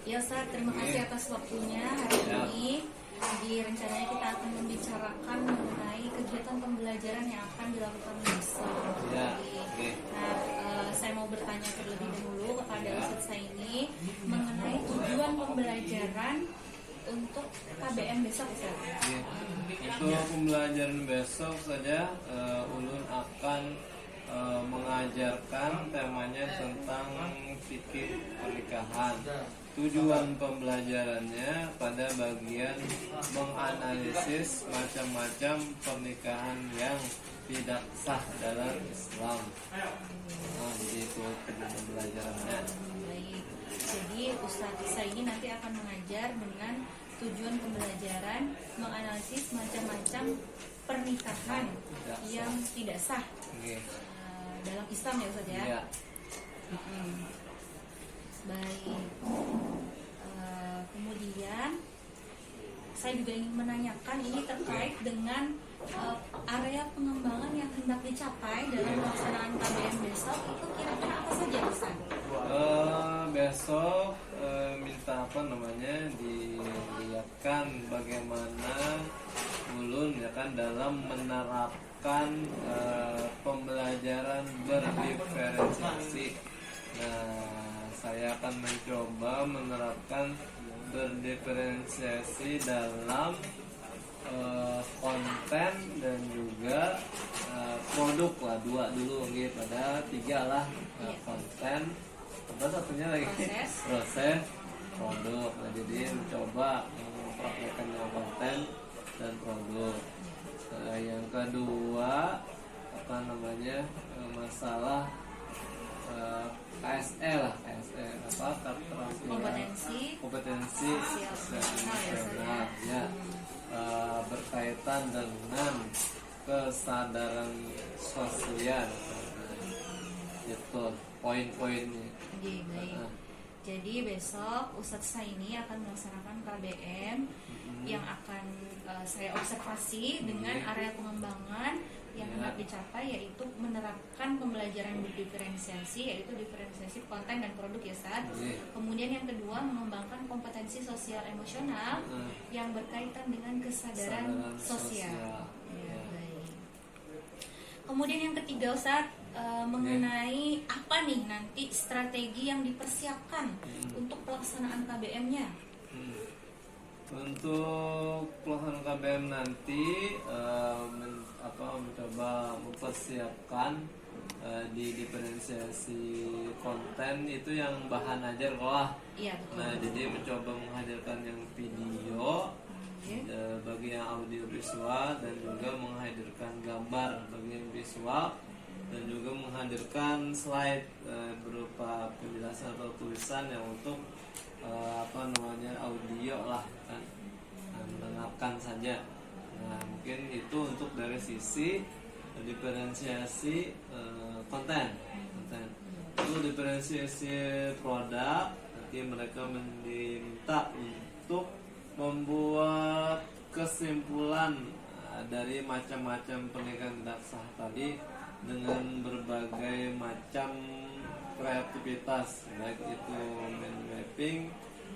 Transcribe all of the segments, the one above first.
Ya Ustaz, terima kasih atas waktunya hari ini. Jadi rencananya kita akan membicarakan mengenai kegiatan pembelajaran yang akan dilakukan besok. Saya mau bertanya terlebih dahulu kepada Ustaz Saini mengenai tujuan pembelajaran untuk KBM besok, Ustaz. Untuk pembelajaran besok saja, Ulun akan mengajarkan temanya tentang fikih pernikahan. Tujuan pembelajarannya pada bagian menganalisis macam-macam pernikahan yang tidak sah dalam Islam. Jadi itu pembelajarannya. Baik. Jadi Ustadz saya ini nanti akan mengajar dengan tujuan pembelajaran menganalisis macam-macam pernikahan yang tidak sah dalam Islam ya Ustadz ya. Iya. Baik. Kemudian saya juga ingin menanyakan ini terkait dengan area pengembangan yang hendak dicapai dalam pelaksanaan KBM besok itu kira-kira apa saja Ustaz? Besok minta dilihatkan bagaimana Ulun ya kan dalam menerapkan pembelajaran berdiferensiasi. Saya akan mencoba menerapkan berdiferensiasi dalam konten dan juga produk lah, dua dulu gitu, pada tiga lah, konten, apa satunya lagi proses produk. Jadi mencoba mempraktekkan konten dan produk. Yang kedua masalah KSE lah, kompetensi nasional ya, berkaitan dengan kesadaran sosial, itu poin-poinnya. Jadi besok Ustadz Saini akan melaksanakan KBM yang akan saya observasi dengan area pengembangan yang hendak dicapai, yaitu menerapkan pembelajaran berdiferensiasi, yaitu diferensiasi konten dan produk ya Ustaz. Kemudian yang kedua mengembangkan kompetensi sosial emosional yang berkaitan dengan kesadaran sosial. Baik. Kemudian yang ketiga Ustaz, mengenai apa nih nanti strategi yang dipersiapkan untuk pelaksanaan KBM-nya? Untuk pelaksanaan KBM nanti mencoba mempersiapkan di diferensiasi konten itu yang bahan ajar lah. Iya, betul. Jadi mencoba menghadirkan yang video bagi yang audio visual, dan juga menghadirkan gambar bagi yang visual, dan juga menghadirkan slide berupa penjelasan atau tulisan yang untuk audio lah kan, mendengarkan saja. Mungkin itu untuk dari sisi diferensiasi konten. Itu diferensiasi produk, nanti mereka diminta untuk membuat kesimpulan dari macam-macam pernikahan tidak sah tadi dengan berbagai macam kreativitas, baik itu mind mapping,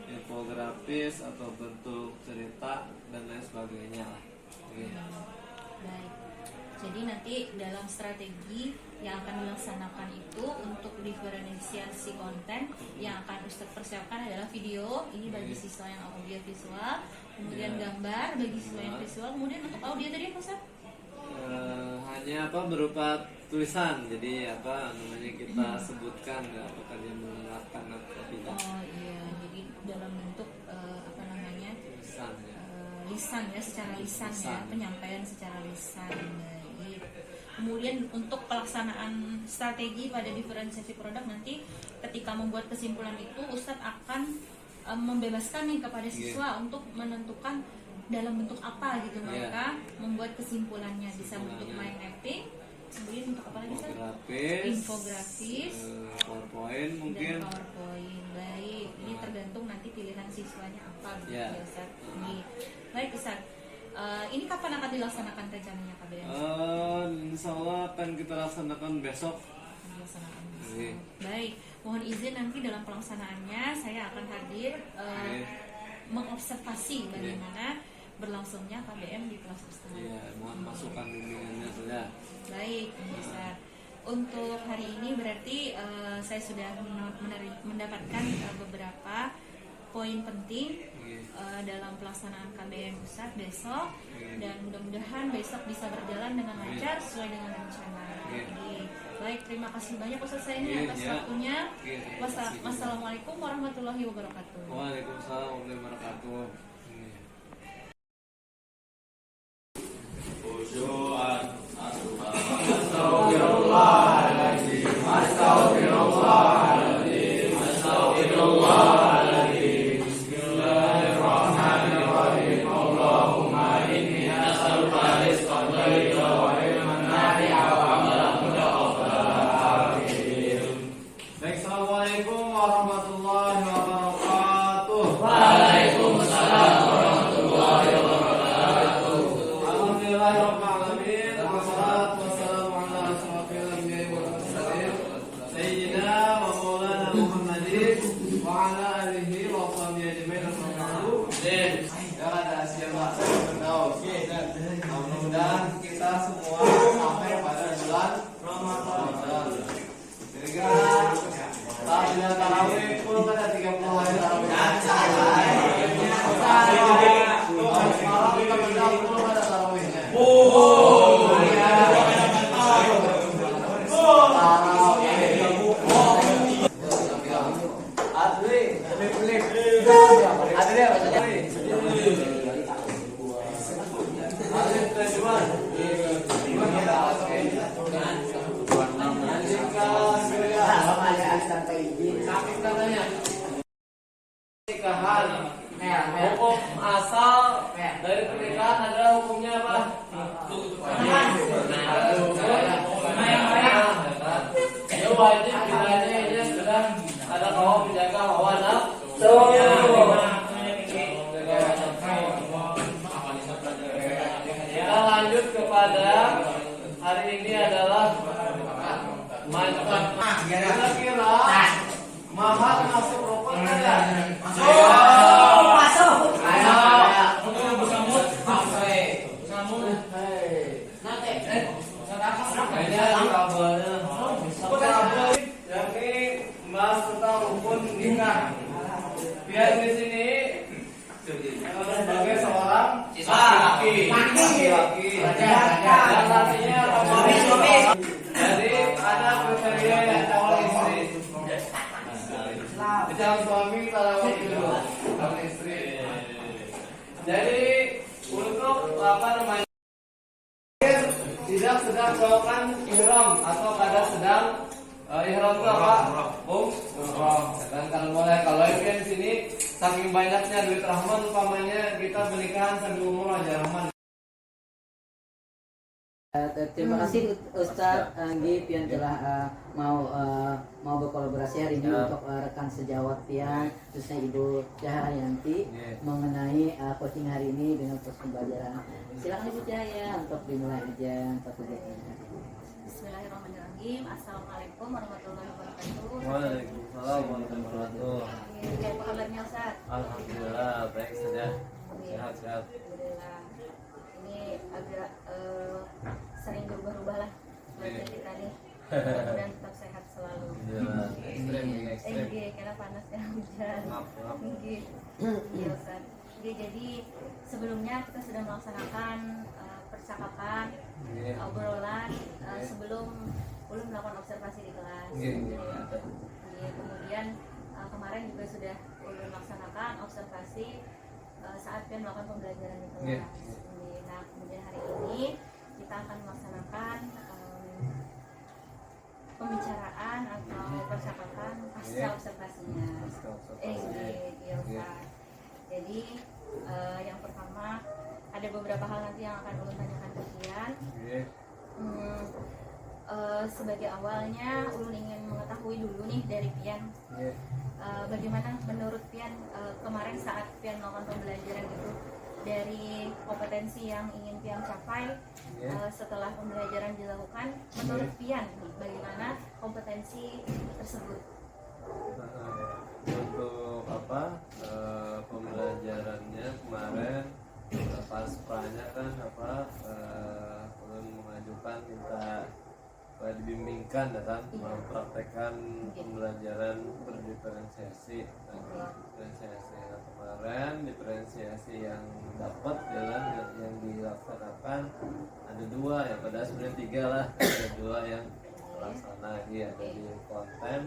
infografis, atau bentuk cerita dan lain sebagainya. Baik. Jadi nanti dalam strategi yang akan dilaksanakan itu untuk diferensiasi konten yang akan Ustadz persiapkan adalah video, ini bagi siswa yang audio visual, kemudian gambar bagi siswa yang visual, kemudian untuk audio tadi apa Ustadz? Hanya berupa tulisan, jadi kita sebutkan apakah dia mendengarkan atau tidak. Oh iya, jadi dalam bentuk tulisan ya. Lisan ya, secara lisan ya, penyampaian secara lisan. Baik. Kemudian untuk pelaksanaan strategi pada diferensiasi produk nanti ketika membuat kesimpulan itu Ustadz akan membebaskan nih kepada siswa untuk menentukan dalam bentuk apa gitu mereka membuat kesimpulannya, bisa bentuk mind mapping, kemudian untuk apa lagi infografis, PowerPoint mungkin. Dan PowerPoint. Baik, ini tergantung nanti pilihan siswanya apa gitu ya Ustaz. Baik Ustaz, ini kapan akan dilaksanakan rencananya KBM? Insya Allah akan kita laksanakan besok akan melaksanakan besok. Oke. Baik, mohon izin nanti dalam pelaksanaannya saya akan hadir mengobservasi bagaimana berlangsungnya KBM di kelas Ustaz. Iya, mohon masukan bimbingannya sudah. Baik, Ustaz. Untuk hari ini berarti saya sudah mendapatkan beberapa poin penting dalam pelaksanaan KBM Ustaz besok, dan mudah-mudahan besok bisa berjalan dengan lancar sesuai dengan rencana. Baik, terima kasih banyak Ustaz Saini atas waktunya. Wassalamualaikum warahmatullahi wabarakatuh. Waalaikumsalam warahmatullahi wabarakatuh. Assalamualaikum warahmatullahi wabarakatuh. Waalaikumsalam warahmatullahi wabarakatuh. Alhamdulillahirrahmanirrahim. Wassalatu wassalamu ala asyrafil anbiya'i wal mursalin sayyidina wa maulana Muhammadin wa ala alihi wa sahbihi ajmain. Ya ada siapa bertahu. Mudah-mudahan kita semua sampai pada bulan Ramadan. Kira-kira tahlilan tarawih full kan ada 30 hari tarawih. Malam kita benar full ada tarawihnya. Pernikahan, hukum asal dari pernikahan adalah hukumnya apa? Ya wajib kiranya ini sudah ada kaum menjaga hawa nafsu. Kita lanjut kepada hari ini adalah kira-kira mahar masuk rukun ada? Biar di sini sebagai seorang laki-laki, dan artinya jadi ada kriteria yang calon istri. Calon suami, calon istri. Jadi untuk apa namanya? Tidak sedang melakukan ihram atau kada sedang ihram itu apa? Umrah. Dan kalau yang di sini saking banyaknya duit Rahman, umpamanya kita pernikahan sambil umroh aja Rahman. Terima kasih Ustadz Anggi Pian telah mau berkolaborasi hari ini untuk rekan sejawat Pian, khususnya Ibu Cahyanti mengenai coaching hari ini dengan proses pembelajaran. Silakan Ibu Cahya untuk dimulai aja untuk kegiatannya. Bismillahirrahmanirrahim. Assalamualaikum warahmatullahi wabarakatuh. Waalaikumsalam warahmatullahi wabarakatuh. Apa kabarnya Ustaz? Alhamdulillah baik saja. Sehat. Alhamdulillah. Ini agak sering berubah-ubah lah wajah kita nih. Mudah-mudahan tetap sehat selalu. Ekstrem. Karena panas dan hujan. Maaf. Iya Ustaz. Jadi sebelumnya kita sudah melaksanakan percakapan, obrolan sebelum melakukan observasi di kelas. Kemudian kemarin juga sudah melaksanakan observasi saat Pian melakukan pembelajaran di kelas. Nah, kemudian hari ini kita akan melaksanakan pembicaraan atau percakapan pasca observasinya. Jadi yang pertama ada beberapa hal nanti yang akan Ulun tanyakan ke Pian. Sebagai awalnya Ulun ingin mengetahui dulu nih dari Pian, bagaimana menurut Pian kemarin saat Pian melakukan pembelajaran itu, dari kompetensi yang ingin Pian capai setelah pembelajaran dilakukan, menurut Pian bagaimana kompetensi berdiferensiasi tersebut. Untuk pembelajarannya kemarin pas pranya kan ulun mengajukan minta dibimbingkan ya kan mempraktekkan pembelajaran berdiferensiasi. Nah, kemarin diferensiasi yang dapat ya kan yang dilaksanakan ada 2 ya, padahal sebenarnya 3 lah, ada 2 yang terlaksana, ada di konten,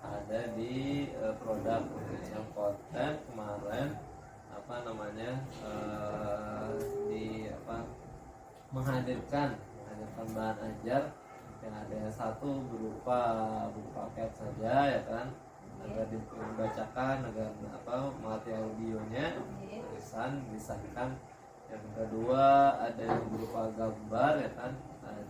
ada di produk. Yang konten kemarin menghadirkan bahan ajar yang ada satu berupa paket saja ya kan, agar dibacakan agar mengerti audionya, tulisan. Yang kedua ada yang berupa gambar ya kan,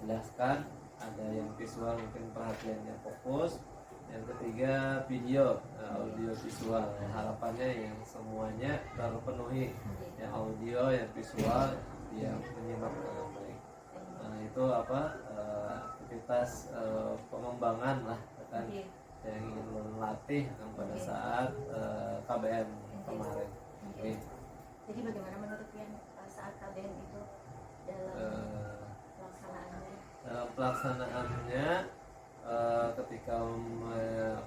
jelaskan. Ada yang visual mungkin perhatiannya fokus. Yang ketiga video, audio visual. Harapannya yang semuanya terpenuhi, yang audio, yang visual, yang menyimak dengan baik. Nah itu aktivitas pengembangan lah kan, yang ingin melatih pada saat KBM kemarin. Jadi bagaimana menurut Pian saat KBM itu dalam pelaksanaannya? Dalam pelaksanaannya ketika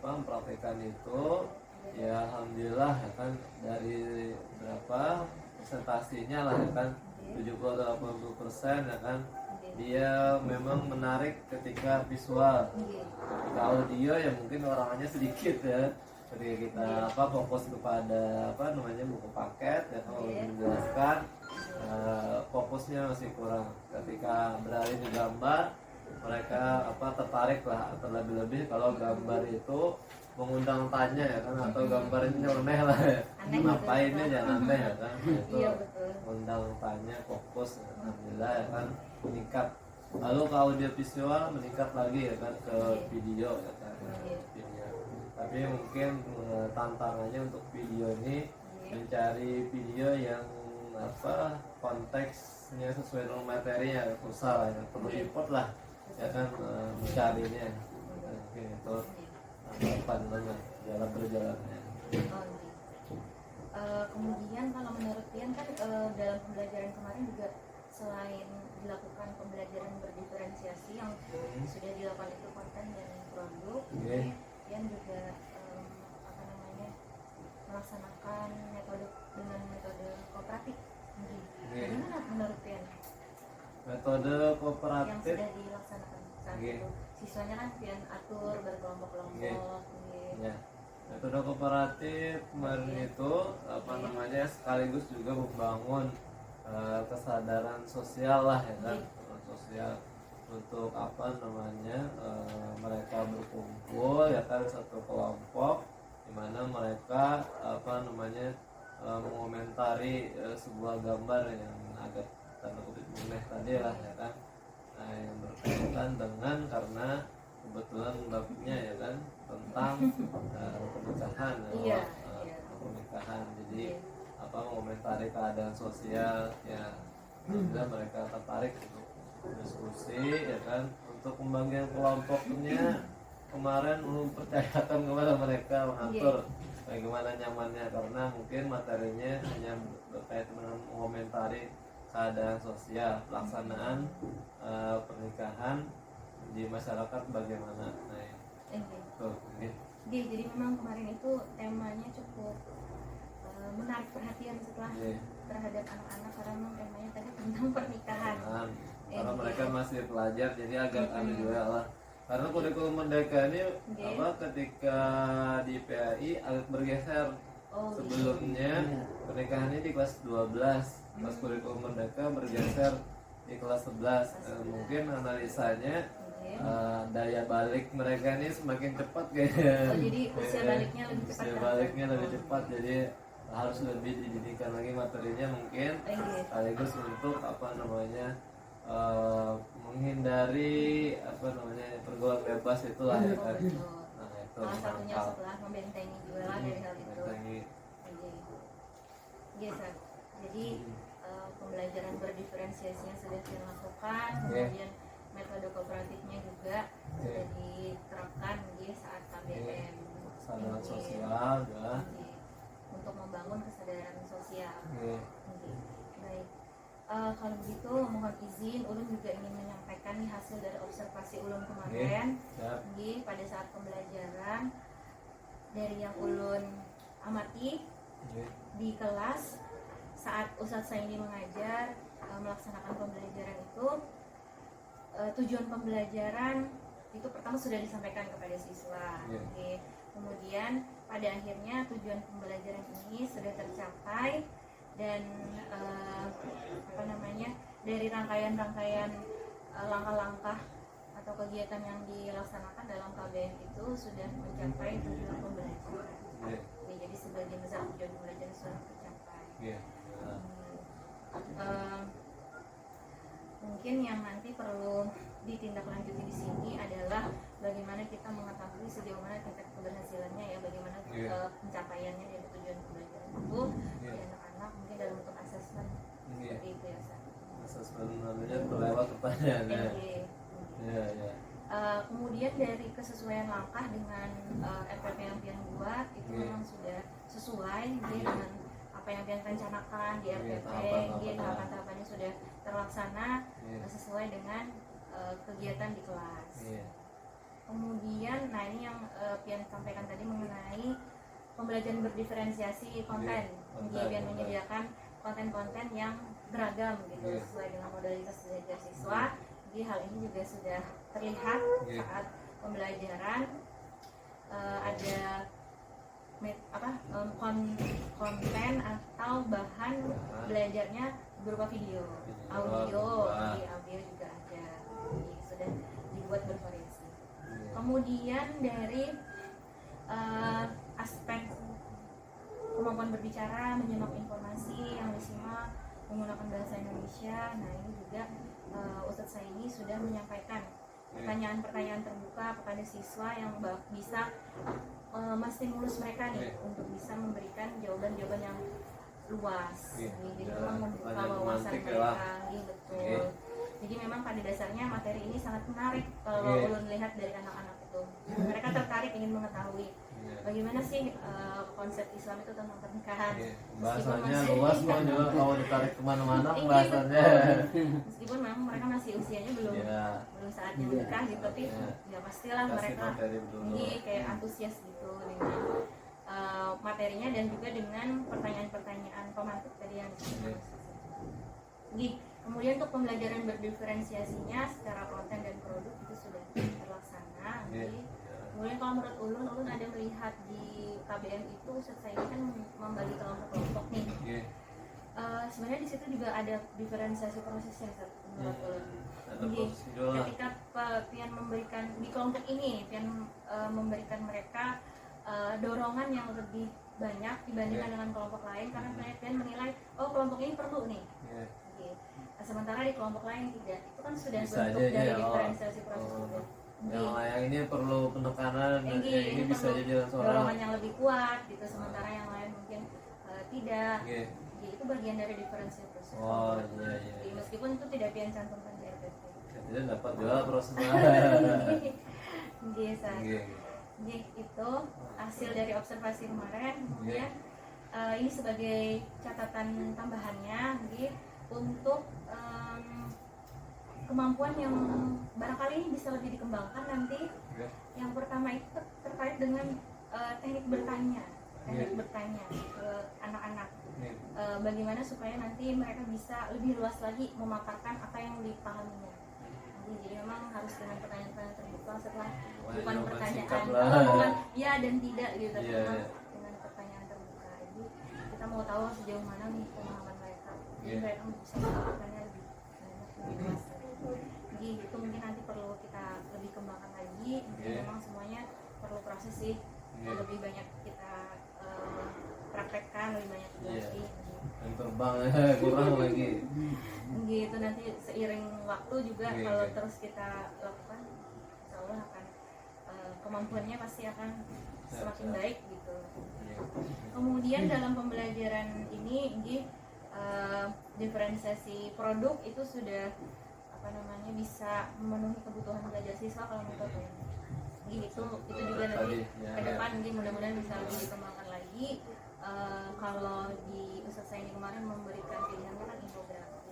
mempraktikkan itu ya alhamdulillah ya kan, dari berapa presentasinya lah ya kan 70-80% ya kan, dia memang menarik ketika visual. Ketika audio ya mungkin orangnya sedikit ya, ketika kita fokus kepada buku paket ya kalau menjelaskan, fokusnya masih kurang. Ketika beralih ke gambar, mereka tertarik lah, terlebih-lebih kalau gambar itu mengundang tanya ya kan, atau gambarnya nyeleneh lah ya, ngapainnya jangan aneh ya kan, itu mengundang tanya, fokus. Alhamdulillah ya kan meningkat. Lalu ke audio visual meningkat lagi ya kan, ke video ya kan, video. Tapi mungkin tantangannya untuk video ini mencari video yang konteksnya sesuai dengan materinya, susah ya, perlu import lah ya kan, mencarinya. Oke, itu pandangan jalan berjalannya. Kemudian kalau menurut Pian kan dalam pembelajaran kemarin juga selain dilakukan pembelajaran berdiferensiasi yang sudah dilakukan itu konten dan produk, Pian juga melaksanakan metode kooperatif. Bagaimana menurut Pian? Metode kooperatif yang sudah dilaksanakan saat itu, siswanya kan Pian atur berkelompok-kelompok. Ya. Metode kooperatif kemarin itu sekaligus juga membangun kesadaran sosial lah ya kan, sosial untuk mereka berkumpul ya kan, satu kelompok di mana mereka mengomentari sebuah gambar yang agak tanda kutip aneh tadi lah ya kan. Nah, yang berkaitan dengan karena kebetulan topiknya ya kan tentang pernikahan, pernikahan. Jadi mengomentari keadaan sosial ya, sehingga mereka tertarik untuk diskusi ya kan. Untuk pembagian kelompoknya kemarin percayakan kepada mereka mengatur bagaimana nyamannya, karena mungkin materinya hanya berkaitan dengan mengomentari keadaan sosial, pelaksanaan pernikahan di masyarakat bagaimana. Jadi memang kemarin itu temanya cukup menarik perhatian setelah terhadap anak-anak, karena memang temanya tadi tentang pernikahan. Karena mereka masih pelajar, jadi agak aneh juga lah. Karena kurikulum merdeka ini ketika di PAI agak bergeser. Sebelumnya pernikahannya di kelas 12, pas kurikulum merdeka bergeser di kelas 11. Mungkin analisanya daya balik mereka ini semakin cepat kayaknya. Jadi usia baliknya lebih cepat. Usia baliknya lebih cepat, jadi harus lebih dididikan lagi materinya mungkin, sekaligus untuk menghindari pergaulan bebas itulah ya kan. Nah, itu salah satunya setelah membentengi juga lah dari hal itu. Jadi pembelajaran berdiferensiasi yang sudah dilakukan, kemudian metode kooperatifnya juga sudah diterapkan, kesadaran sosial ya. Untuk membangun kesadaran sosial. Nggih. Baik. Kalau begitu mohon izin ulun juga ingin menyampaikan nih hasil dari observasi ulun kemarin. Nggih, pada saat pembelajaran dari yang ulun amati di kelas saat Ustadz Saini mengajar melaksanakan pembelajaran itu, tujuan pembelajaran itu pertama sudah disampaikan kepada siswa. Kemudian pada akhirnya tujuan pembelajaran ini sudah tercapai dan dari rangkaian-rangkaian langkah-langkah atau kegiatan yang dilaksanakan dalam KBM itu sudah mencapai tujuan pembelajaran. Jadi sebagian besar tujuan pembelajaran sudah tercapai. Mungkin yang nanti perlu ditindaklanjuti di sini adalah bagaimana kita mengetahui sejauh mana tingkat keberhasilannya ya, bagaimana pencapaiannya dari tujuan pembelajaran itu di anak-anak, mungkin dalam bentuk asesmen seperti itu ya. Asesmen namanya berlewat pertanyaannya. Kemudian dari kesesuaian langkah dengan RPP yang pian buat itu memang sudah sesuai dengan apa yang pian rencanakan di RPP, tahapan-tahapannya sudah terlaksana sesuai dengan kegiatan di kelas. Kemudian, nah ini yang pian sampaikan tadi mengenai pembelajaran berdiferensiasi konten, pian menyediakan konten-konten yang beragam gitu sesuai dengan modalitas belajar siswa. Jadi hal ini juga sudah terlihat saat pembelajaran ada konten atau bahan belajarnya berupa video, audio juga ada, jadi sudah dibuat bervariasi. Kemudian dari aspek kemampuan berbicara, menyimak informasi yang disimak menggunakan bahasa Indonesia, nah ini juga Ustadz Saini sudah menyampaikan pertanyaan-pertanyaan terbuka kepada siswa yang bisa menstimulus mereka nih untuk bisa memberikan jawaban-jawaban yang luas. Jadi memang membuka wawasan mereka, betul. Jadi memang pada dasarnya materi ini sangat menarik kalau ulun lihat dari anak-anak itu. Mereka tertarik ingin mengetahui bagaimana sih konsep Islam itu tentang pernikahan. Bahasanya luas kok juga kalau ditarik kemana-mana bahasanya. Meskipun memang mereka masih usianya belum saatnya menikah gitu, tapi ya pastilah mereka ini kayak antusias gitu dengan materinya dan juga dengan pertanyaan-pertanyaan pemantik tadi yang disebut. Kemudian untuk pembelajaran berdiferensiasinya secara konten dan produk itu sudah terlaksana. Kemudian kalau menurut ulun ada melihat di KBM itu saya kan membagi kelompok-kelompok nih. Sebenarnya di situ juga ada diferensiasi prosesnya menurut ulun. Jadi ketika pian memberikan di kelompok ini pian memberikan mereka dorongan yang lebih banyak dibandingkan dengan kelompok lain karena pian menilai kelompok ini perlu nih. Sementara di kelompok lain tidak, itu kan sudah bentuk dari diferensiasi proses juga. Yang ini perlu penekanan, ini bisa jadi dorongan yang lebih kuat gitu, sementara yang lain mungkin tidak. Jadi itu bagian dari diferensiasi proses. Jadi meskipun itu tidak pian cantumkan di RPP. Tidak dapat juga prosesnya. Itu hasil dari observasi kemarin. Kemudian ini sebagai catatan tambahannya, untuk kemampuan yang barangkali ini bisa lebih dikembangkan nanti. Yang pertama itu terkait dengan teknik bertanya ke anak-anak. Bagaimana supaya nanti mereka bisa lebih luas lagi memaparkan apa yang dipahaminya. Jadi memang harus dengan pertanyaan-pertanyaan terbuka setelah bukan pertanyaan bukan ya dan tidak gitu, tapi dengan pertanyaan terbuka. Jadi kita mau tahu sejauh mana nih pemahaman mereka. Jadi mereka bisa melakukannya lebih luas. Jadi itu mungkin nanti perlu kita lebih kembangkan lagi. Mungkin memang semuanya perlu proses sih. Lebih banyak kita praktekkan, lebih banyak lagi. Yang terbang kurang lagi. Gitu nanti seiring waktu juga kalau terus kita lakukan, insya Allah akan kemampuannya pasti akan semakin baik gitu. Kemudian dalam pembelajaran ini diferensiasi produk itu sudah bisa memenuhi kebutuhan belajar siswa kalau menurut saya. itu juga nanti ke depan mungkin mudah-mudahan bisa lebih dikembangkan lagi. Kalau di Ustadz saya ini kemarin memberikan pilihannya kan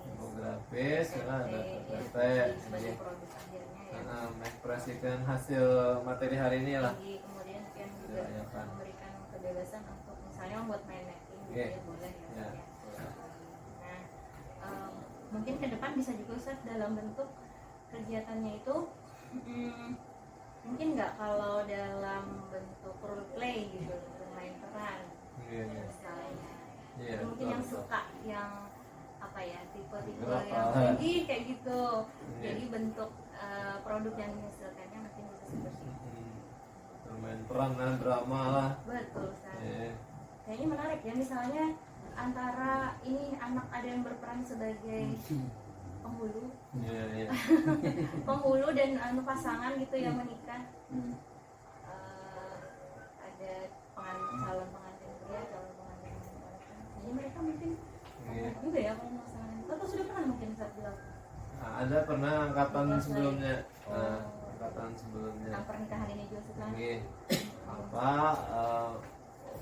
infografis ya, ada PT sebagai produk akhirnya ya, mengekspresikan hasil materi hari ini lah. Kemudian Pian juga memberikan kebebasan untuk misalnya membuat main mapping gitu ya, boleh ya. Nah, mungkin ke depan bisa juga Ustadz dalam bentuk kegiatannya itu mungkin nggak kalau dalam bentuk role play gitu, main peran misalnya. Mungkin yang suka yang apa ya, tipe-tipe yang tinggi kayak gitu. Jadi bentuk produk yang dihasilkannya mungkin bisa seperti itu. Bermain peran dan drama lah. Betul sekali. Kayaknya menarik ya, misalnya antara ini anak ada yang berperan sebagai penghulu, penghulu dan pasangan gitu yang menikah. Ada calon pengantin pria, calon pengantin wanita. Jadi mereka mungkin juga ya kalau pasangan. Atau sudah pernah mungkin saat bilang? Ada pernah angkatan sebelumnya. Angkatan sebelumnya. Yang pernikahan ini juga setelah.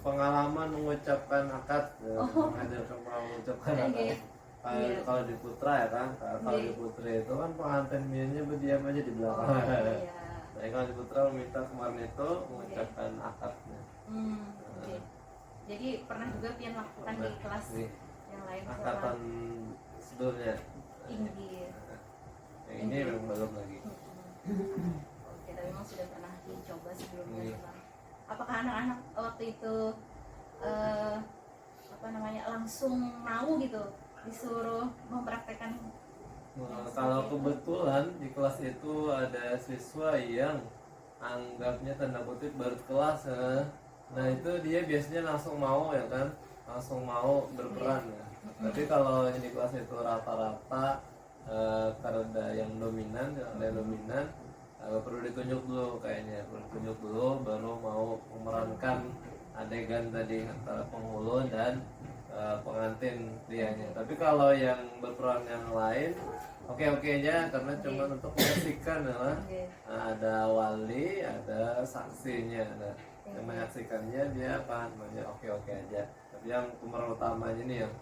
Pengalaman mengucapkan akad, menghadirkan mengucapkan akad. Kalau di Putra ya kan, kalau di Putri itu kan pengantin biasanya berdiam aja di belakang. Nah, kalau di Putra meminta kemarin itu mengucapkan akadnya. Jadi pernah juga Pian lakukan di kelas yang lain angkatan sebelumnya. Yang ini memang belum lagi. Oke, tapi memang sudah pernah dicoba sebelumnya. Apakah anak-anak waktu itu langsung mau gitu disuruh mempraktekkan? Kalau kebetulan di kelas itu ada siswa yang anggapnya tanda kutip baru kelas ya. Nah itu dia biasanya langsung mau ya kan, langsung mau berperan ya. Tapi kalau yang di kelas itu rata-rata karena ada yang dominan, perlu ditunjuk dulu kayaknya, perlu ditunjuk dulu baru mau memerankan adegan tadi antara penghulu dan pengantin prianya. Tapi kalau yang berperan yang lain oke aja, karena cuma untuk menyaksikan ya. Ada wali, ada saksinya, ada yang menyaksikannya dia akan oke aja. Tapi yang pemeran utamanya nih yang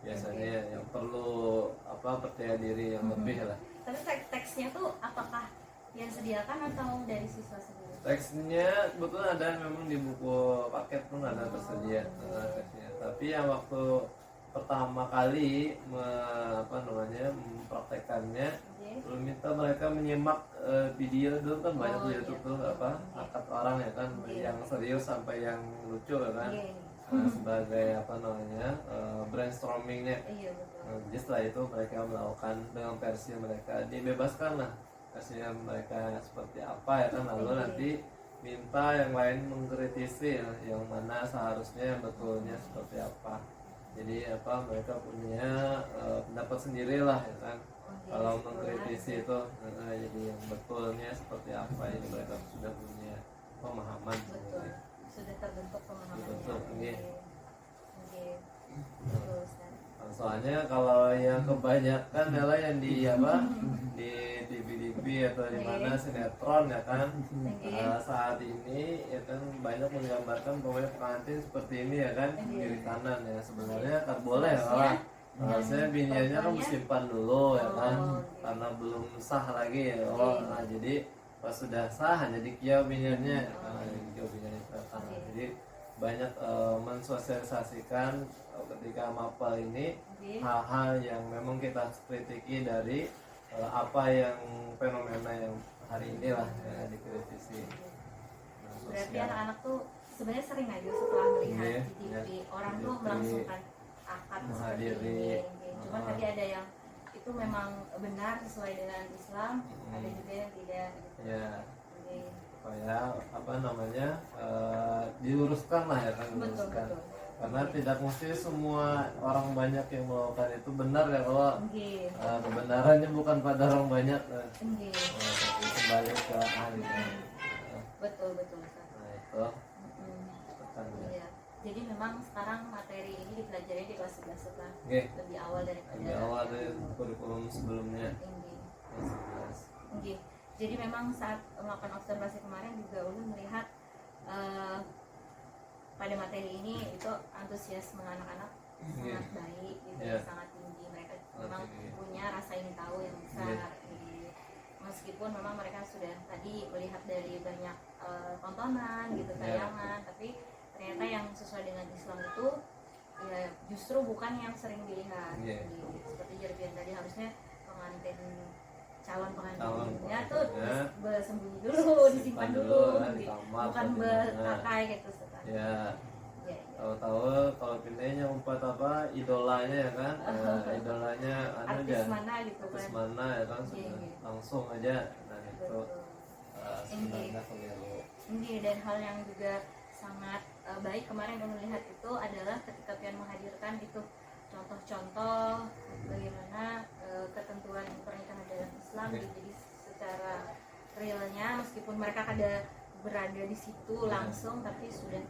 biasanya yang perlu percaya diri yang lebih lah. Tapi teksnya tuh apakah yang sediakan atau dari siswa sendiri? Teksnya kebetulan ada memang di buku paket pun ada tersedia teksnya. Tapi yang waktu pertama kali mempraktekannya belum minta mereka menyimak video dulu kan, banyak di YouTube tuh akad orang ya kan, yang serius sampai yang lucu ya kan. Sebagai brainstormingnya. Jadi setelah itu mereka melakukan dengan versi mereka, dibebaskan lah versinya mereka seperti apa ya kan, lalu nanti minta yang lain mengkritisi yang mana seharusnya yang betulnya seperti apa. Jadi mereka punya pendapat sendiri lah ya kan. Kalau mengkritisi itu jadi yang betulnya seperti apa, ini mereka sudah punya pemahaman sendiri. Sudah terbentuk pemahaman. Soalnya kalau yang kebanyakan adalah yang di TV atau di mana sinetron ya kan, saat ini ya kan banyak menggambarkan bahwa pengantin seperti ini ya kan, kiri kanan ya, sebenarnya kan boleh lah. Harusnya biniannya kan disimpan dulu ya kan, karena belum sah lagi ya. Jadi pas sudah sah jadi kiau biniannya, jadi banyak mensosialisasikan ketika mapel ini hal-hal yang memang kita kritiki dari apa yang fenomena yang hari ini lah ya, dikritisi. Berarti anak-anak tuh sebenarnya sering aja setelah melihat di TV orang tuh melangsungkan akad seperti ini. Cuman tadi ada yang itu memang benar sesuai dengan Islam, ada juga yang tidak. Supaya diluruskan lah ya kan, diluruskan. Karena tidak mesti semua orang banyak yang melakukan itu benar ya, kalau kebenarannya bukan pada orang banyak, tapi kembali ke ahli. Betul. Nah itu. Jadi memang sekarang materi ini dipelajari di kelas 11 setelah lebih awal daripada kurikulum sebelumnya. Jadi memang saat melakukan observasi kemarin juga ulun melihat pada materi ini itu antusiasme anak-anak sangat baik gitu, sangat tinggi. Mereka memang punya rasa ingin tahu yang besar. Meskipun memang mereka sudah tadi melihat dari banyak tontonan gitu, tayangan, tapi ternyata yang sesuai dengan Islam itu ya justru bukan yang sering dilihat. Seperti Jerbian tadi, harusnya pengantin calon pengantinnya tuh bersembunyi dulu, disimpan dulu, bukan berpakai gitu. Tahu-tahu kalau pindahnya umpat apa idolanya ya kan, idolanya artis mana gitu kan, artis mana ya kan, langsung aja. Nah itu sebenarnya keliru. Dan hal yang juga sangat baik kemarin yang melihat itu adalah ketika Pian menghadirkan itu contoh-contoh bagaimana ketentuan pernikahan dalam Islam. Jadi secara realnya meskipun mereka ada berada di situ langsung, tapi sudah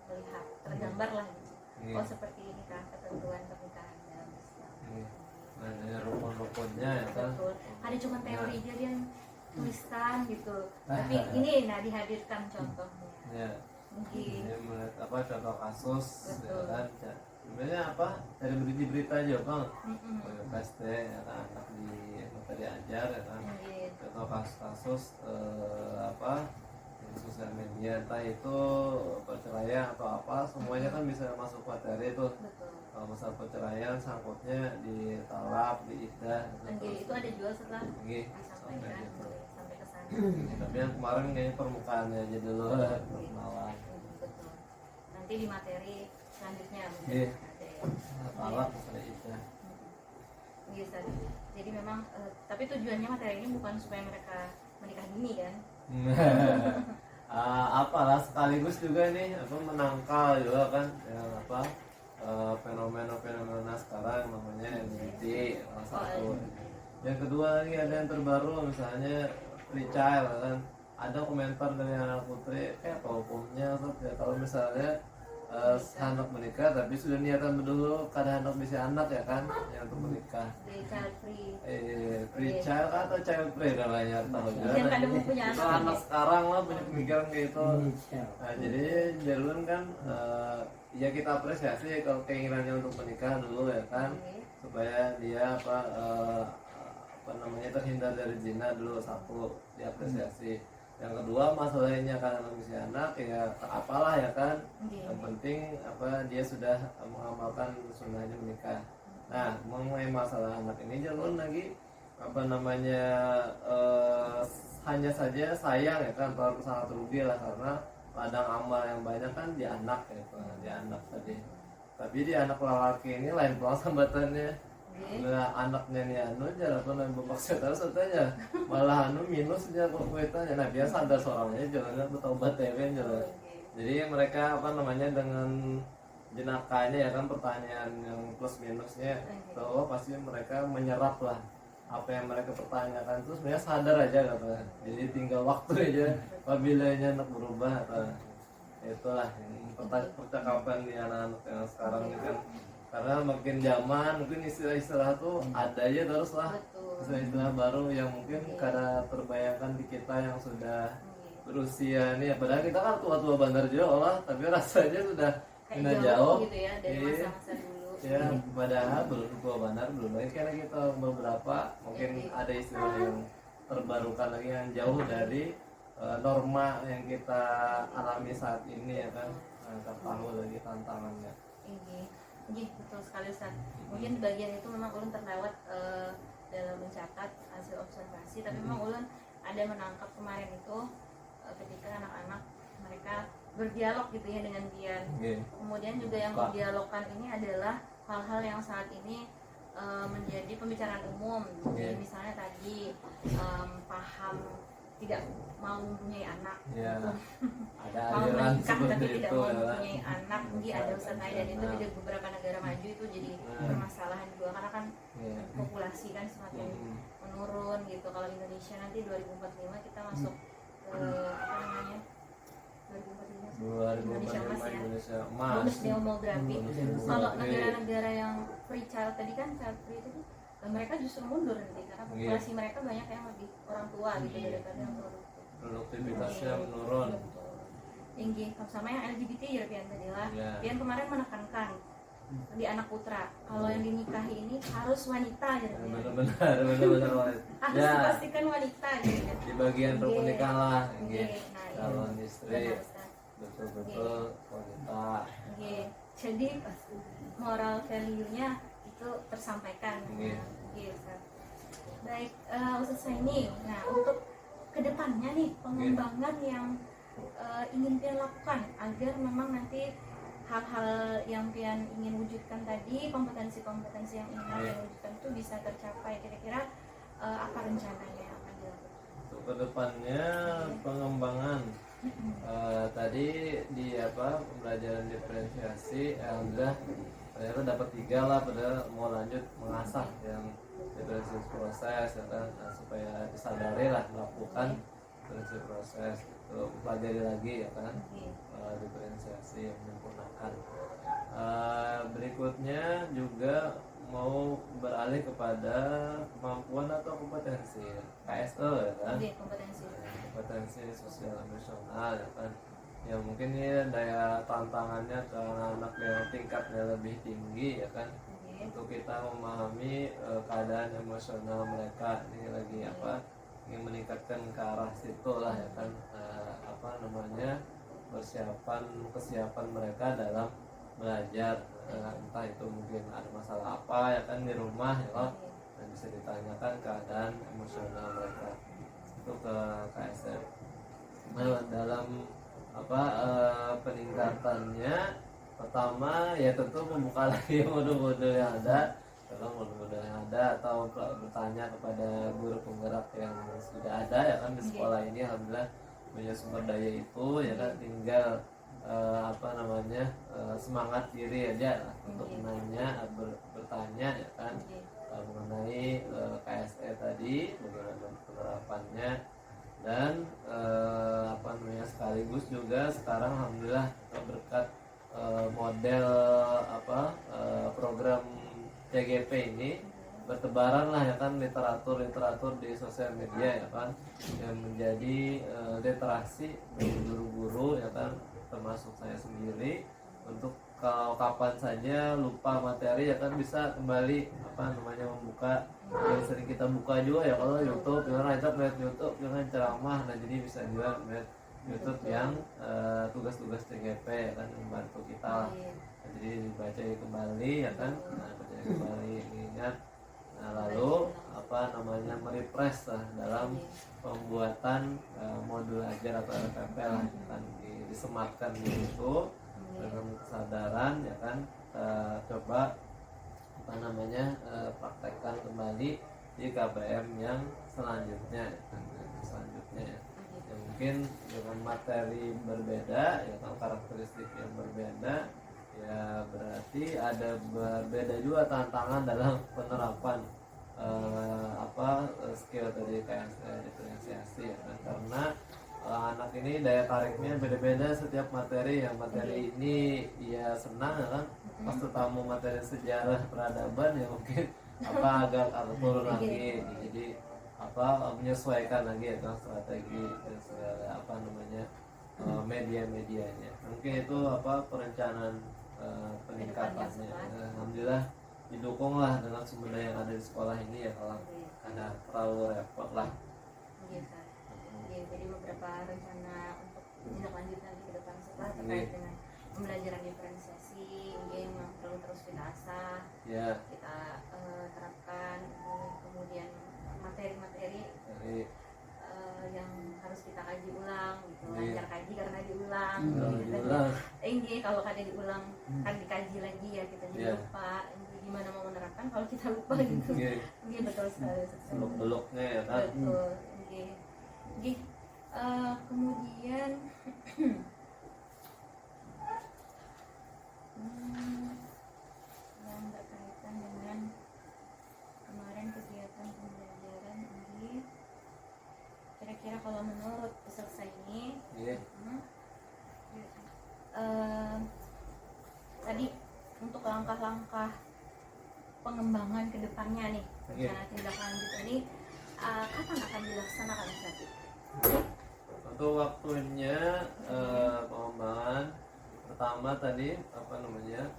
melihat tergambar lah gitu. Oh seperti ini kan ketentuan pernikahan dalam Islam. Nah dari rukun-rukunnya ya kan. Betul. Ada cuma teori aja yang tulisan gitu. Tapi ini dihadirkan contohnya. Ini melihat apa contoh kasus ya kan. Sebenarnya apa dari berita aja bang. Pasti ya kan, anak tadi ajar ya kan. Contoh kasus-kasus apa sosial media, entah itu perceraian atau apa, semuanya kan bisa masuk materi itu. Kalau masalah perceraian sangkutnya di talak, di iddah itu ada juga setelah disampaikan sampai ke sana. Tapi yang kemarin kayaknya permukaannya aja dulu perkenalan. Betul. Nanti di materi selanjutnya ada ya. Talak masalah iddah. Jadi memang tapi tujuannya materi ini bukan supaya mereka menikah dini kan. Apalah sekaligus juga nih aku menangkal juga kan yang apa fenomena sekarang namanya LGBT salah satu. Yang kedua lagi ada yang terbaru misalnya free child kan, ada komentar dari anak putri apa hukumnya kalau misalnya anak menikah tapi sudah niatan dulu kada anak bisa anak ya kan yang untuk menikah. Child free. Free child atau child free namanya tahu juga. Yang kadang punya anak sekarang lah punya pemikiran kayak itu. Nah, jadi jalur kan ya kita apresiasi kalau keinginannya untuk menikah dulu ya kan, supaya dia apa namanya terhindar dari zina dulu, satu diapresiasi. Yang kedua masalahnya kan manusia anak ya apalah ya kan, yang penting apa dia sudah mengamalkan sunnahnya menikah. Nah mengenai masalah anak ini jalur lagi apa namanya hanya saja sayang ya kan, terlalu sangat rugi lah karena ladang amal yang banyak kan di anak ya kan, di anak tadi. Tapi di anak lelaki ini lain pulang sambatannya. Nah, anaknya nih anu jalan apa namanya bermaksud terus katanya malah anu minusnya kok kuitanya. Nah biasa ada seorangnya jalannya bertobat ya kan jalan. Jadi mereka apa namanya dengan jenakanya ya kan pertanyaan yang plus minusnya bahwa pasti mereka menyerap lah apa yang mereka pertanyakan, terus mereka sadar aja katanya. Jadi tinggal waktu aja apabila anak berubah atau itulah percakapan di anak-anak yang sekarang ini kan. Karena makin zaman mungkin istilah-istilah tuh ada aja terus lah, istilah-istilah baru yang mungkin karena terbayangkan di kita yang sudah berusia nih, padahal kita kan tua-tua bandar juga lah, tapi rasanya sudah jauh gitu ya dari masa-masa dulu. Ya padahal belum tua bandar belum lagi karena kita beberapa mungkin ada istilah yang terbarukan lagi yang jauh dari norma yang kita alami saat ini ya kan. Kita tahu lagi tantangannya. Betul sekali Ustaz. Mungkin bagian itu memang ulun terlewat dalam mencatat hasil observasi, tapi memang ulun ada menangkap kemarin itu ketika anak-anak mereka berdialog gitu ya dengan Pian. Kemudian juga yang berdialogkan ini adalah hal-hal yang saat ini menjadi pembicaraan umum. Jadi misalnya tadi paham tidak mau mempunyai anak, mau menikah tapi tidak mau mempunyai anak, mungkin ada Ustaz dan itu di beberapa negara maju itu jadi permasalahan juga karena kan populasi kan semakin menurun gitu. Kalau Indonesia nanti 2045 kita masuk ke apa namanya 2045 Indonesia emas ya, bonus demografi. Kalau negara-negara yang free child tadi kan child free itu mereka justru mundur nanti karena populasi mereka banyak yang lebih orang tua gitu daripada yang produktif. Produktivitasnya menurun. Tinggi sama yang LGBT ya Pian tadi lah. Pian kemarin menekankan di anak putra kalau yang dinikahi ini harus wanita gitu ya. Benar wanita. Harus dipastikan wanita gitu ya. Di bagian pernikahan lah, Nah, calon istri betul-betul wanita. Jadi moral value-nya itu tersampaikan. Baik, Ustaz ini. Nah, untuk kedepannya nih pengembangan yang ingin Pian lakukan agar memang nanti hal-hal yang Pian ingin wujudkan tadi, kompetensi-kompetensi yang ingin Pian wujudkan itu bisa tercapai. Kira-kira apa rencananya yang akan dilakukan? Untuk kedepannya pengembangan tadi di pembelajaran diferensiasi, alhamdulillah ternyata dapat 3 lah, padahal mau lanjut mengasah yang diferensiasi proses ya kan, supaya disadari lah melakukan diferensiasi proses itu, pelajari lagi ya kan, diferensiasi yang menyempurnakan. Berikutnya juga mau beralih kepada kemampuan atau kompetensi KSE ya kan, kompetensi sosial emosional ya kan, ya mungkin ya daya tantangannya ke anak-anak yang tingkatnya lebih tinggi ya kan, untuk kita memahami keadaan emosional mereka ini lagi ingin meningkatkan ke arah situ lah ya kan, kesiapan mereka dalam belajar, entah itu mungkin ada masalah apa ya kan di rumah ya kan, dan bisa ditanyakan keadaan emosional mereka itu ke KSM. Nah, dalam peningkatannya pertama ya tentu membuka lagi modul-modul yang ada, atau bertanya kepada guru penggerak yang sudah ada ya kan di sekolah ini, alhamdulillah punya sumber daya itu ya kan, tinggal semangat diri aja lah untuk menanya, bertanya ya kan, mengenai KSE tadi, bagaimana penerapannya, dan sekaligus juga sekarang alhamdulillah berkat model program CGP ini bertebaran lah ya kan literatur di sosial media ya kan, yang menjadi literasi bagi guru-guru ya kan, termasuk saya sendiri, untuk kalau kapan saja lupa materi ya kan bisa kembali membuka yang sering kita buka juga ya, kalau YouTube jangan aja lihat YouTube, jangan ceramah, nah jadi bisa juga lihat YouTube yang tugas-tugas TGP ya kan, membantu kita, nah, jadi dibaca kembali ya kan, baca kembali ingat, nah lalu merefresh lah dalam pembuatan modul ajar atau LPP lah kan, disematkan di situ dengan kesadaran ya kan, coba praktekkan kembali di KBM yang selanjutnya ya. Ya mungkin dengan materi berbeda ya kan, karakteristik yang berbeda ya, berarti ada berbeda juga tantangan dalam penerapan skill tadi KSE diferensiasi ya kan, karena anak ini daya tariknya beda-beda setiap materi. Yang materi ini ya senang ya kan, pas ketemu materi sejarah peradaban ya mungkin agak turun lagi, jadi menyesuaikan lagi ya kan strategi dan segala media-medianya. Mungkin itu perencanaan peningkatannya. Alhamdulillah didukung lah dengan sumber daya yang ada di sekolah ini ya, kalau ada terlalu repot lah. Jadi beberapa rencana untuk tindak lanjut nanti ke depan setelah terkait dengan pembelajaran diferensiasi yang perlu terus kita asah, kita terapkan, kemudian materi-materi yang harus kita kaji ulang gitu, lancar kaji karena diulang, kalau kada diulang kan dikaji lagi ya, kita jadi lupa gimana mau menerapkan kalau kita lupa gitu. Betul sekali. Belok-beloknya ya kan. Betul. Kemudian yang berkaitan dengan kemarin kegiatan pembelajaran ini, kira-kira kalau menurut peserta ini tadi untuk langkah-langkah pengembangan ke depannya nih rencana tindak lanjut ini kapan akan dilaksanakan Ustaz? Untuk waktunya pengembangan pertama tadi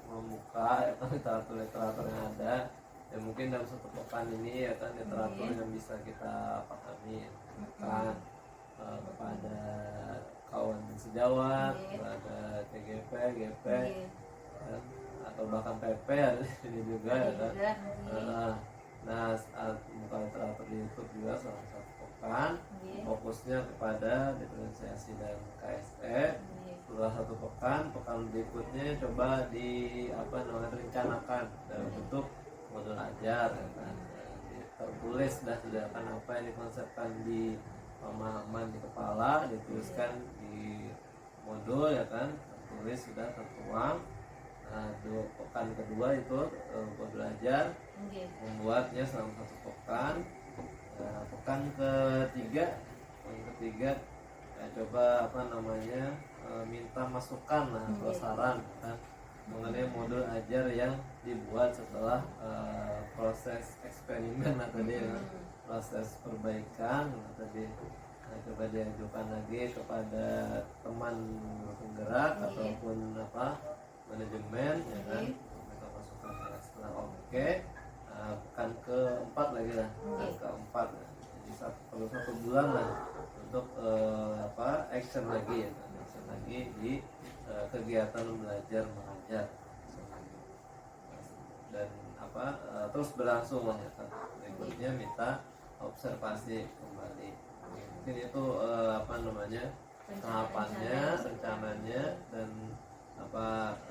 membuka literatur yang ada, ya mungkin dalam satu pekan ini ya kan literatur yang bisa kita pahami kan kepada kawan sejawat, kepada TGP, GP kan, atau bahkan PP ini juga ya kan. Nah, saat buka literatur di YouTube juga selama satu pekan, fokusnya kepada diferensiasi dan KSE. Setelah satu pekan berikutnya coba rencanakan dalam bentuk modul ajar ya kan. Tertulis sudah kan apa yang dikonsepkan di pemahaman di kepala, dituliskan di modul ya kan, tertulis sudah tertuang. Nah, pekan kedua itu modul ajar, membuatnya selama satu pekan. Pekan ketiga coba minta masukan atau saran kan, mengenai modul ajar yang dibuat setelah proses eksperimen tadi ya, proses perbaikan tadi. Nah, coba diajukan lagi kepada teman penggerak ataupun manajemen ya kan, minta masukan setelah pekan keempat lagi lah, keempat jadi perlu 1 bulan lah untuk action lagi ya, action lagi di kegiatan belajar mengajar dan terus berlangsung lah ya kan. Berikutnya minta observasi kembali. Mungkin itu tahapannya, rencananya, dan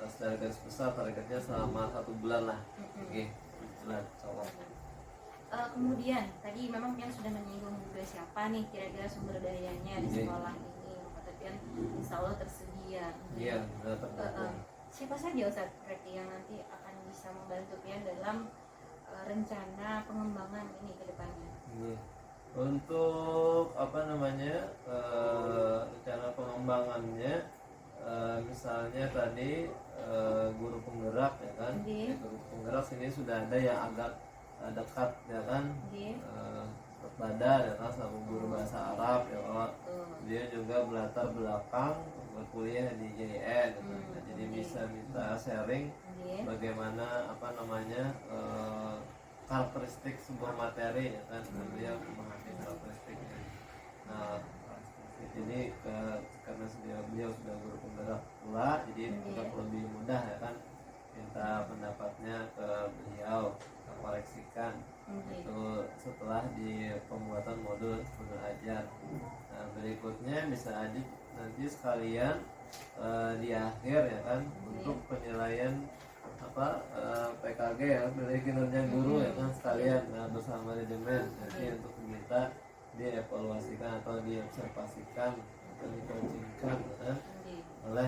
secara garis besar targetnya selama 1 bulan lah. Oke, kemudian tadi memang Pian sudah menyinggung juga siapa nih kira-kira sumber dayanya di sekolah ini. Kata Pian insya Allah tersedia. Iya, tergantung. Siapa saja Ustaz berarti yang nanti akan bisa membantu Pian dalam rencana pengembangan ini ke depannya? Iya. Untuk rencana pengembangannya, misalnya tadi guru penggerak ya kan, guru penggerak sini sudah ada yang agak dekat ya kan, kepada ya kan sama guru bahasa Arab ya kan. Dia juga berlatar belakang berkuliah di JIN gitu. Nah, jadi bisa minta sharing bagaimana karakteristik sebuah materi ya kan, dia memahami karakteristiknya. Nah, jadi karena beliau sudah guru penggerak pula, jadi juga lebih mudah ya kan, minta pendapatnya ke beliau, kita koreksikan itu setelah di pembuatan modul ajar. Nah, berikutnya bisa aja nanti sekalian di akhir ya kan, untuk penilaian PKG ya, penilaian kinerja guru ya kan, sekalian bersama manajemen. Jadi untuk minta dievaluasikan atau diobservasikan atau dikoachingkan oleh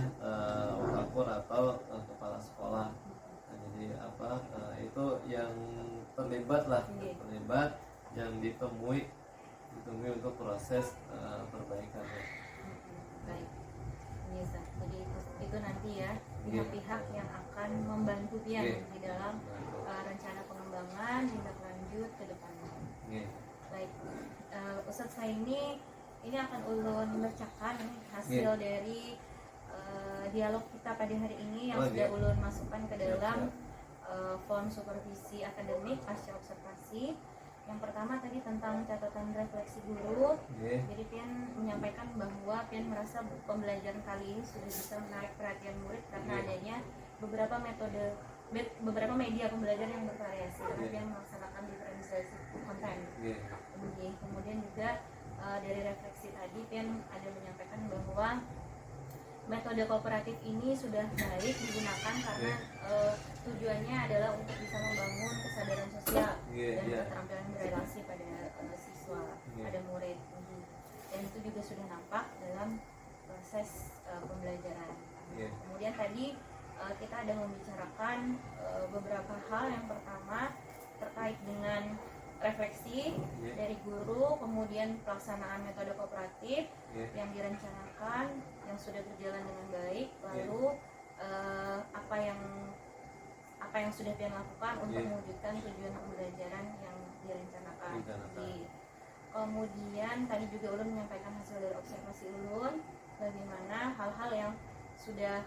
wakakur atau kepala sekolah. Nah, jadi itu yang terlibat yang ditemui untuk proses perbaikannya. Baik, jadi itu nanti ya pihak-pihak yang akan membantu Pian di dalam rencana pengembangan tindak lanjut ke depannya. Baik, Ustadz saya ini akan ulun bacakan hasil dari dialog kita pada hari ini yang sudah ulun masukkan ke dalam form supervisi akademik pasca observasi. Yang pertama tadi tentang catatan refleksi guru. Jadi Pian menyampaikan bahwa Pian merasa pembelajaran kali ini sudah bisa menarik perhatian murid karena adanya beberapa media pembelajaran yang bervariasi karena Pian melaksanakan diferensiasi konten. Kemudian juga dari refleksi tadi Pian ada menyampaikan bahwa metode kooperatif ini sudah baik digunakan karena tujuannya adalah untuk bisa membangun kesadaran sosial dan keterampilan berrelasi pada siswa, pada murid. Dan itu juga sudah nampak dalam proses pembelajaran. Kemudian tadi kita ada membicarakan beberapa hal. Yang pertama terkait dengan refleksi dari guru, kemudian pelaksanaan metode kooperatif yang direncanakan, yang sudah berjalan dengan baik, lalu apa yang sudah Pian lakukan untuk mewujudkan tujuan pembelajaran yang direncanakan. Direncanakan. Kemudian tadi juga Ulun menyampaikan hasil dari observasi Ulun, bagaimana hal-hal yang sudah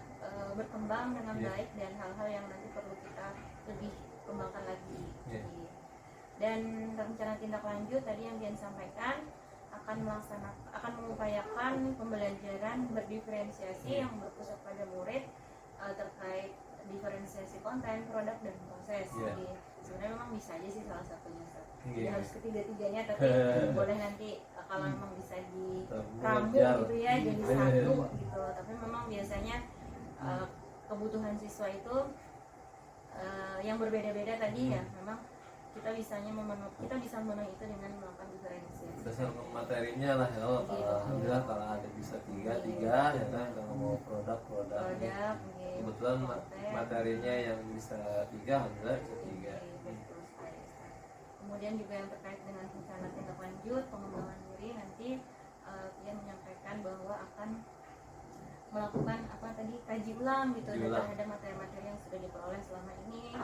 berkembang dengan baik dan hal-hal yang nanti perlu kita lebih kembangkan lagi. Dan rencana tindak lanjut tadi yang Dian sampaikan akan mengupayakan pembelajaran berdiferensiasi yang berpusat pada murid terkait diferensiasi konten, produk, dan proses. Jadi sebenarnya memang bisa aja sih salah satunya. Jadi harus ketiga-tiganya, tapi boleh nanti kalau memang bisa diramu gitu ya jadi satu gitu. Tapi memang biasanya kebutuhan siswa itu yang berbeda-beda tadi ya, memang kita bisa memenuhi itu dengan melakukan diferensiasi. Dasar materinya lah ya, alhamdulillah kalau ada bisa tiga ya kan, kalau mau produk kebetulan materinya yang bisa tiga, alhamdulillah bisa tiga. Kemudian juga yang terkait dengan rencana tindak lanjut pengembangan diri, nanti dia menyampaikan bahwa akan melakukan kaji ulang gitu terhadap materi-materi yang sudah diperoleh selama ini,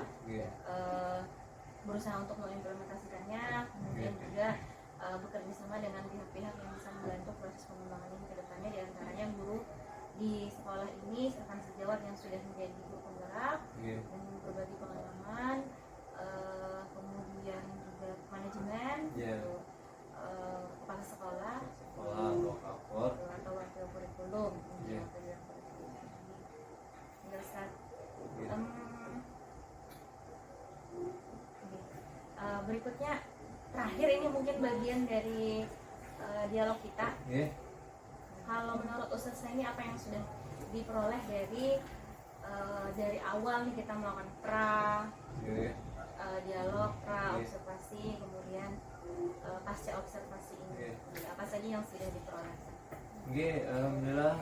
berusaha untuk mengimplementasikannya, kemudian juga bekerja sama dengan pihak-pihak yang bisa membantu proses pengembangan ini ke depannya, diantaranya guru di sekolah ini, rekan sejawat yang sudah menjadi guru penggerak dan berbagi pengalaman, kemudian juga manajemen, kepala sekolah, atau wakil kurikulum, berikutnya terakhir ini mungkin bagian dari dialog kita. Kalau menurut Ustadz ini apa yang sudah diperoleh dari awal nih kita melakukan dialog, observasi, kemudian pasca observasi ini, apa saja yang sudah diperoleh? Alhamdulillah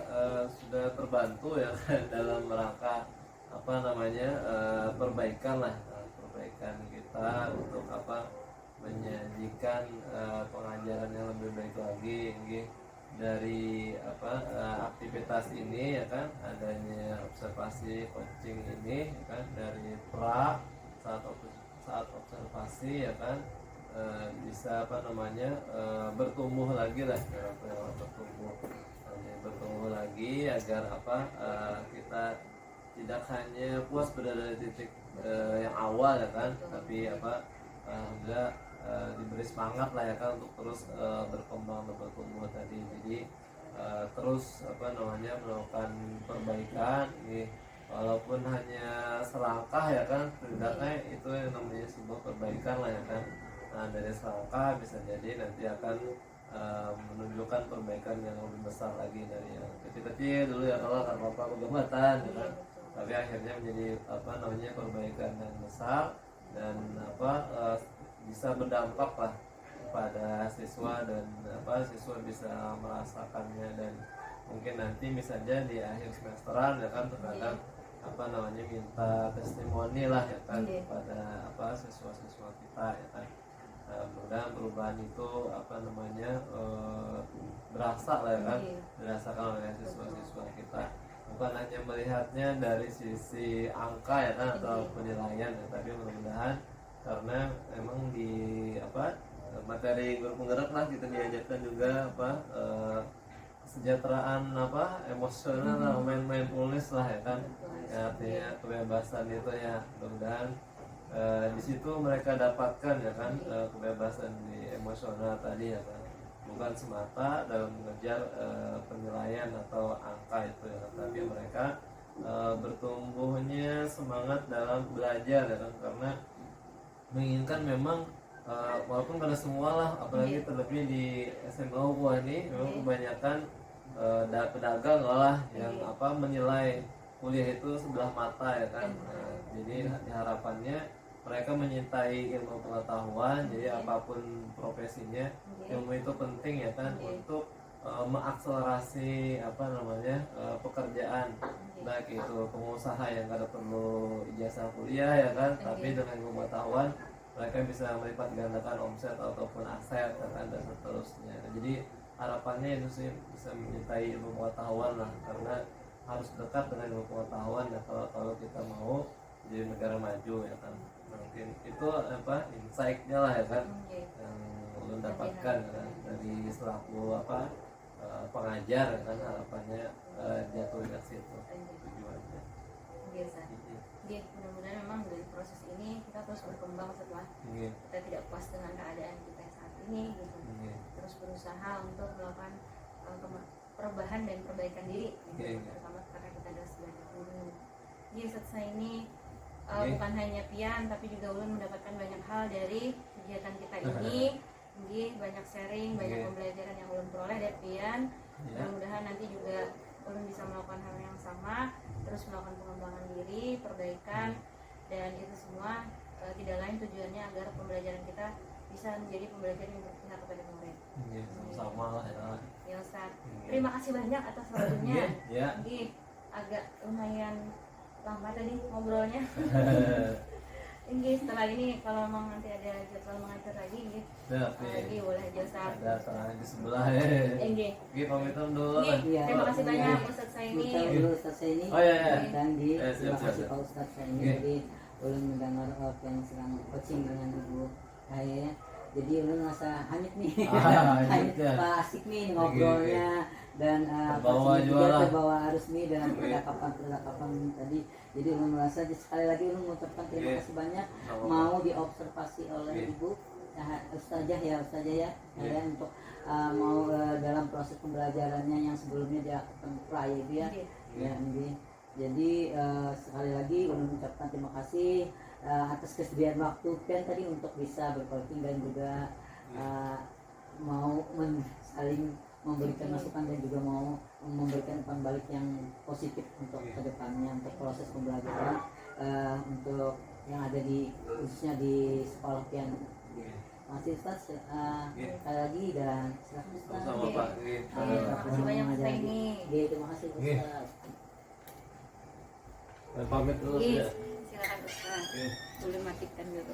sudah terbantu ya dalam rangka perbaikan kita untuk menyajikan pengajaran yang lebih baik lagi dari aktivitas ini ya kan, adanya observasi coaching ini ya kan, dari saat observasi ya kan, bisa bertumbuh lagi lah, bertumbuh lagi agar kita tidak hanya puas berada di titik yang awal ya kan, tapi alhamdulillah diberi semangat lah ya kan untuk terus berkembang dan bertumbuh tadi. Jadi terus melakukan perbaikan walaupun hanya selangkah ya kan, setidaknya itu yang namanya sebuah perbaikan lah ya kan. Nah dari selangkah bisa jadi nanti akan menunjukkan perbaikan yang lebih besar lagi dari yang kecil-kecil dulu ya, kalau apa kegembatan ya kan, tapi akhirnya menjadi perbaikan yang besar dan bisa berdampak lah kepada siswa, dan siswa bisa merasakannya, dan mungkin nanti misalnya di akhir semesteran ya kan terkadang minta testimoni lah ya kan kepada siswa-siswa kita ya kan. Mudah perubahan itu berasa lah ya kan, dirasakan oleh siswa-siswa kita, bukan hanya melihatnya dari sisi angka ya kan atau penilaian ya, tapi mudah-mudahan karena memang di materi guru penggerak lah kita diajarkan juga kesejahteraan emosional lah, mindfulness lah ya kan, ya, artinya kebebasan itu ya, mudah-mudahan di situ mereka dapatkan ya kan kebebasan di emosional tadi ya kan, bukan semata dalam mengejar penilaian atau angka itu ya kan, tapi mereka bertumbuhnya semangat dalam belajar ya kan, karena menginginkan memang walaupun pada semua lah, apalagi terlebih di SMA UPA ini memang kebanyakan pedagang lah yang menilai kuliah itu sebelah mata ya kan. Jadi harapannya mereka menyintai ilmu pengetahuan, jadi apapun profesinya ilmu itu penting ya kan, untuk mengakselerasi pekerjaan, baik itu pengusaha yang kada perlu ijazah kuliah ya kan, tapi dengan ilmu pengetahuan mereka bisa melipat gandakan omset ataupun aset dan seterusnya. Jadi harapannya itu sih bisa menyintai ilmu pengetahuan lah, karena harus dekat dengan ilmu pengetahuan ya kalau kita mau jadi negara maju ya kan. Mungkin itu apa insight-nya lah ya kan, yang ulun dapatkan ya kan dari selaku apa pengajar ya kan, harapannya jatuh ke situ tujuannya. Biasa. Mudah-mudahan memang dari proses ini kita terus berkembang setelah kita tidak puas dengan keadaan kita saat ini gitu. Terus berusaha untuk melakukan perubahan dan perbaikan diri gitu. Terutama karena kita adalah sebagai guru. Jadi Ustaz ini bukan hanya pian tapi juga ulun mendapatkan banyak hal dari kegiatan kita ini. Banyak sharing, banyak pembelajaran yang ulun peroleh dari pian. Mudah-mudahan nanti juga ulun bisa melakukan hal yang sama, terus melakukan pengembangan diri, perbaikan, dan itu semua tidak lain tujuannya agar pembelajaran kita bisa menjadi pembelajaran yang berpihak kepada murid. Sama lah ya. Ya Ustaz, terima kasih banyak atas waktunya. Agak lumayan lama tadi ngobrolnya. Setelah ini kalau memang nanti ada jadwal mengajar lagi, lagi boleh aja Ustaz. Ada salah di sebelah ya. Pamit dulu. Terima kasih banyak Ustaz Saini. Ustaz Saini. Oh iya. Dan terima Siap. kasih Pak Ustaz Saini. Jadi ulun mendengar yang sedang coaching dengan Ibu Kaya. Jadi ulun merasa hanyut nih. Hanyut Pak asik nih ngobrolnya dan terbawa arus nih dengan percakapan tadi. Jadi ulun merasa sekali lagi ulun mengucapkan terima kasih banyak mau diobservasi oleh Ibu Ustazah ya kalian untuk mau dalam proses pembelajarannya yang sebelumnya dia apply itu ya. Jadi sekali lagi ulun mengucapkan terima kasih atas kesediaan waktu Pian tadi untuk bisa bercoaching dan juga mau saling memberikan masukan dan juga mau memberikan umpan balik yang positif untuk kedepannya untuk proses pembelajaran untuk yang ada di khususnya di sekolah Pian. Masih Ustaz sekali lagi dan silakan Ustaz. Sama Pak. Terima kasih banyak Ustaz ini. Terima kasih Ustaz. Pamit dulu ya. Silakan Ustaz. Boleh matikan dulu.